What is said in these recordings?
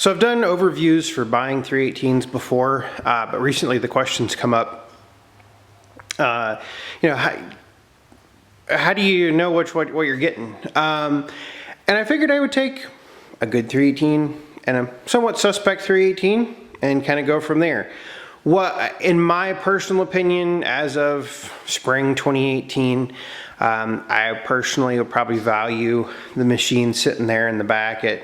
So I've done overviews for buying 318s before, but recently the questions come up. You know, how do you know what you're getting? And I figured I would take a good 318 and a somewhat suspect 318 and kind of go from there. What, in my personal opinion, as of spring 2018, I personally would probably value the machine sitting there in the back at,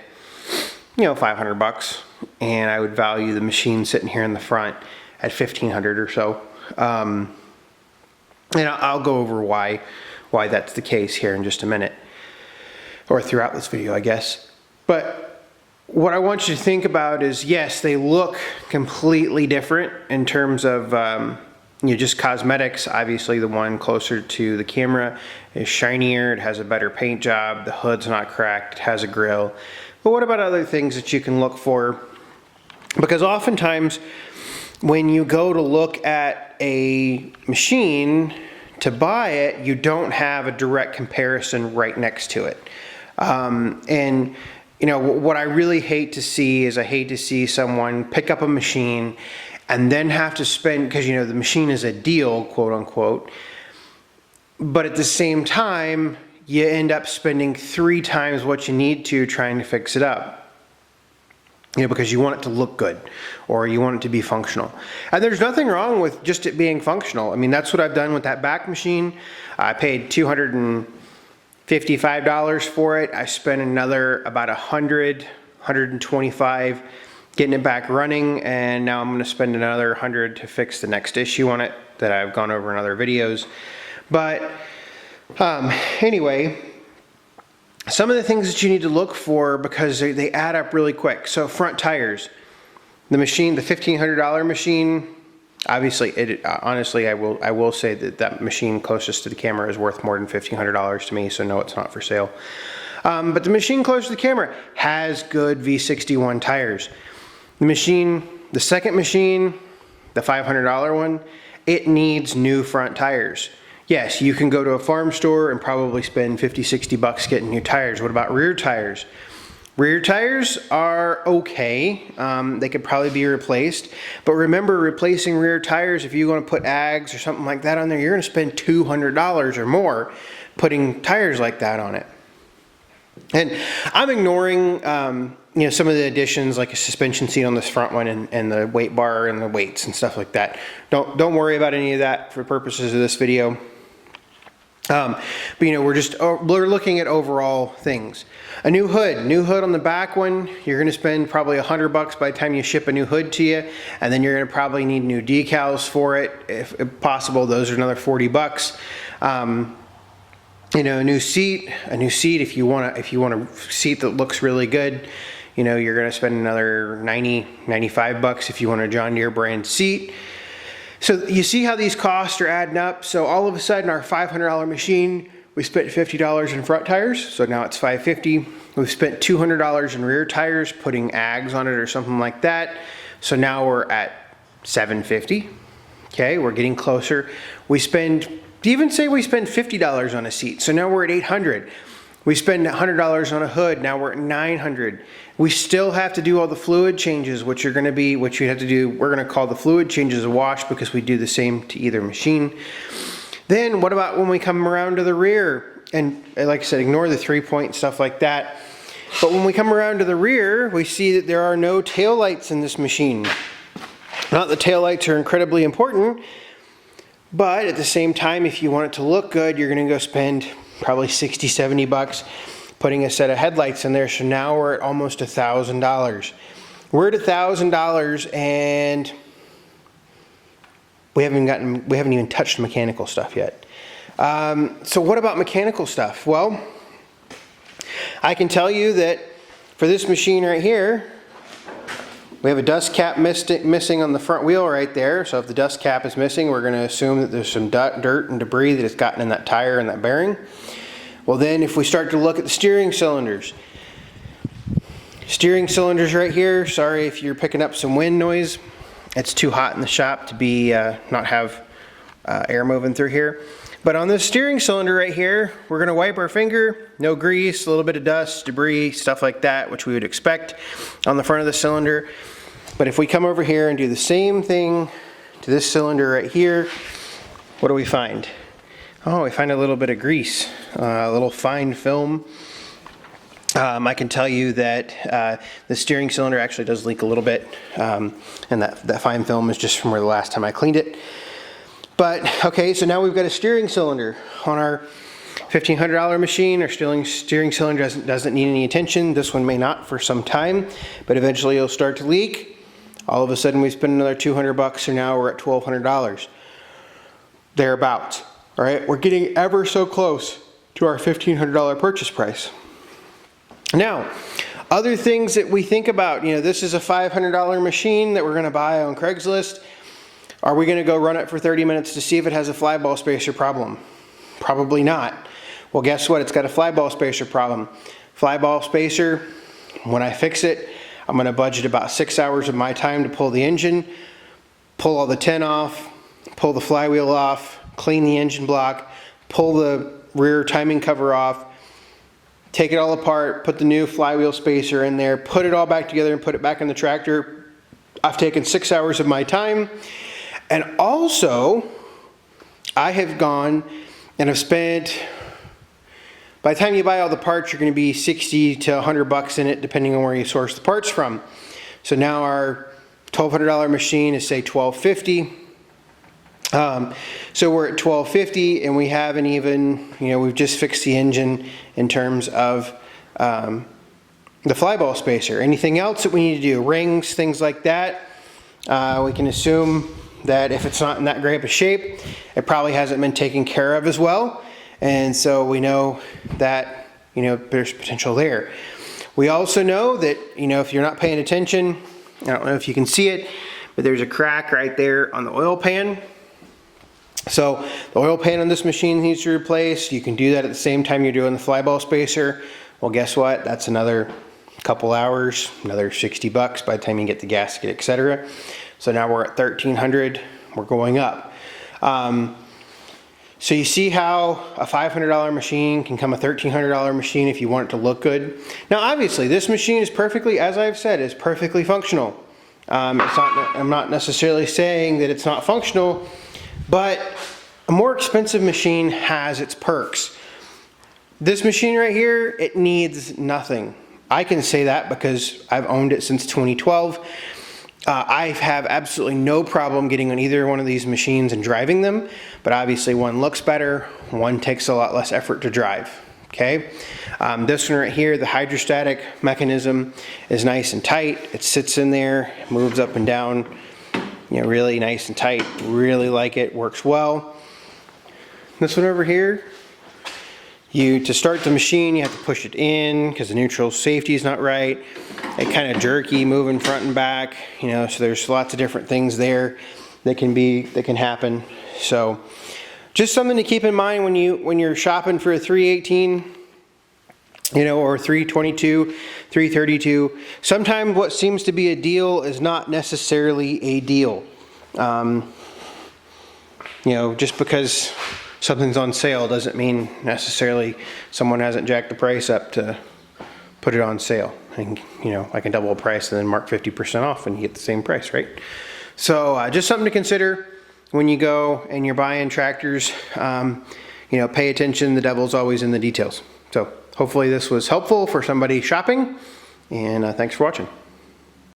you know, $500, and I would value the machine sitting here in the front at $1,500 or so. And I'll go over why that's the case here in just a minute, or throughout this video, I guess. But what I want you to think about is, yes, they look completely different in terms of you know, just cosmetics. Obviously, the one closer to the camera is shinier, it has a better paint job, the hood's not cracked, it has a grill. But what about other things that you can look for? Because oftentimes when you go to look at a machine to buy it, you don't have a direct comparison right next to it. And you know, what I really hate to see is I hate to see someone pick up a machine and then have to spend, because you know the machine is a deal, quote unquote, but at the same time you end up spending 3 times what you need to trying to fix it up. You know, because you want it to look good or you want it to be functional. And there's nothing wrong with just it being functional. I mean, that's what I've done with that back machine. I paid $255 for it. I spent another about $125 getting it back running, and now I'm going to spend another $100 to fix the next issue on it that I've gone over in other videos. But anyway, some of the things that you need to look for, because they add up really quick. So front tires, the machine, the $1,500 machine, obviously, honestly, I will say that machine closest to the camera is worth more than $1,500 to me, so no, it's not for sale. But the machine closest to the camera has good V61 tires. The second machine, the $500 one, it needs new front tires. Yes, you can go to a farm store and probably spend 50, 60 bucks getting new tires. What about rear tires? Rear tires are okay. They could probably be replaced. But remember, replacing rear tires, if you're going to put ags or something like that on there, you're going to spend $200 or more putting tires like that on it. And I'm ignoring you know, some of the additions, like a suspension seat on this front one and the weight bar and the weights and stuff like that. Don't worry about any of that for purposes of this video. But you know, we're looking at overall things. A new hood on the back one, you're going to spend probably $100 by the time you ship a new hood to you, and then you're going to probably need new decals for it, if possible. Those are another $40. You know, a new seat if you want a seat that looks really good, you know, you're going to spend another $95 if you want a John Deere brand seat. So you see how these costs are adding up. So all of a sudden, our $500 machine, we spent $50 in front tires, so now it's $550. We've spent $200 in rear tires, putting ags on it or something like that. So now we're at $750. Okay, we're getting closer. We spend $50 on a seat, so now we're at $800. We spend $100 on a hood, now we're at $900. We still have to do all the fluid changes, which you have to do. We're going to call the fluid changes a wash, because we do the same to either machine. Then what about when we come around to the rear? And like I said, ignore the 3-point stuff like that. But when we come around to the rear, we see that there are no taillights in this machine. Not that taillights are incredibly important, but at the same time, if you want it to look good, you're going to go spend probably 60, 70 bucks putting a set of headlights in there. So now we're at almost $1,000. We're at $1,000, and we haven't even touched mechanical stuff yet. So what about mechanical stuff? Well, I can tell you that for this machine right here, we have a dust cap missing on the front wheel right there. So if the dust cap is missing, we're going to assume that there's some dirt and debris that has gotten in that tire and that bearing. Well, then if we start to look at the steering cylinders right here, sorry if you're picking up some wind noise. It's too hot in the shop to be not have air moving through here. But on this steering cylinder right here, we're gonna wipe our finger, no grease, a little bit of dust, debris, stuff like that, which we would expect on the front of the cylinder. But if we come over here and do the same thing to this cylinder right here, what do we find? Oh, we find a little bit of grease, a little fine film. I can tell you that the steering cylinder actually does leak a little bit, and that fine film is just from where the last time I cleaned it. But okay, so now we've got a steering cylinder on our $1,500 machine. Our steering cylinder doesn't need any attention. This one may not for some time, but eventually it'll start to leak. All of a sudden we spend another $200, so now we're at $1,200. Thereabouts. All right, we're getting ever so close to our $1,500 purchase price. Now, other things that we think about, this is a $500 machine that we're going to buy on Craigslist. Are we going to go run it for 30 minutes to see if it has a flyball spacer problem? Probably not. Well, guess what? It's got a flyball spacer problem. Flyball spacer, when I fix it, I'm going to budget about 6 hours of my time to pull the engine, pull all the tin off, pull the flywheel off, clean the engine block, pull the rear timing cover off, take it all apart, put the new flywheel spacer in there, put it all back together and put it back in the tractor. I've taken 6 hours of my time. And also, I have gone and have spent, by the time you buy all the parts, you're going to be 60 to 100 bucks in it, depending on where you source the parts from. So now our $1,200 machine is, say, $1,250. So we're at $1,250, and we haven't even, we've just fixed the engine in terms of the flyball spacer. Anything else that we need to do, rings, things like that, we can assume that if it's not in that great of a shape, it probably hasn't been taken care of as well. And so we know that, there's potential there. We also know that, if you're not paying attention, I don't know if you can see it, but there's a crack right there on the oil pan. So the oil pan on this machine needs to replace. You can do that at the same time you're doing the flyball spacer. Well, guess what? That's another couple hours, another 60 bucks by the time you get the gasket, etc. So now we're at $1,300. We're going up. So you see how a $500 machine can become a $1,300 machine if you want it to look good. Now, obviously, this machine is perfectly, as I've said, is perfectly functional. I'm not necessarily saying that it's not functional, but a more expensive machine has its perks. This machine right here, it needs nothing. I can say that because I've owned it since 2012. I have absolutely no problem getting on either one of these machines and driving them, but obviously one looks better, one takes a lot less effort to drive. Okay, this one right here, the hydrostatic mechanism is nice and tight. It sits in there, moves up and down, really nice and tight. Really like it, works well. This one over here, to start the machine, you have to push it in because the neutral safety is not right. It kind of jerky, moving front and back, so there's lots of different things there that can happen. So just something to keep in mind when you're shopping for a 318, or 322, 332. Sometimes what seems to be a deal is not necessarily a deal. Just because something's on sale doesn't mean necessarily someone hasn't jacked the price up to put it on sale. And, I can double the price and then mark 50% off and you get the same price, right? So just something to consider when you go and you're buying tractors. Pay attention. The devil's always in the details. So hopefully this was helpful for somebody shopping, and thanks for watching.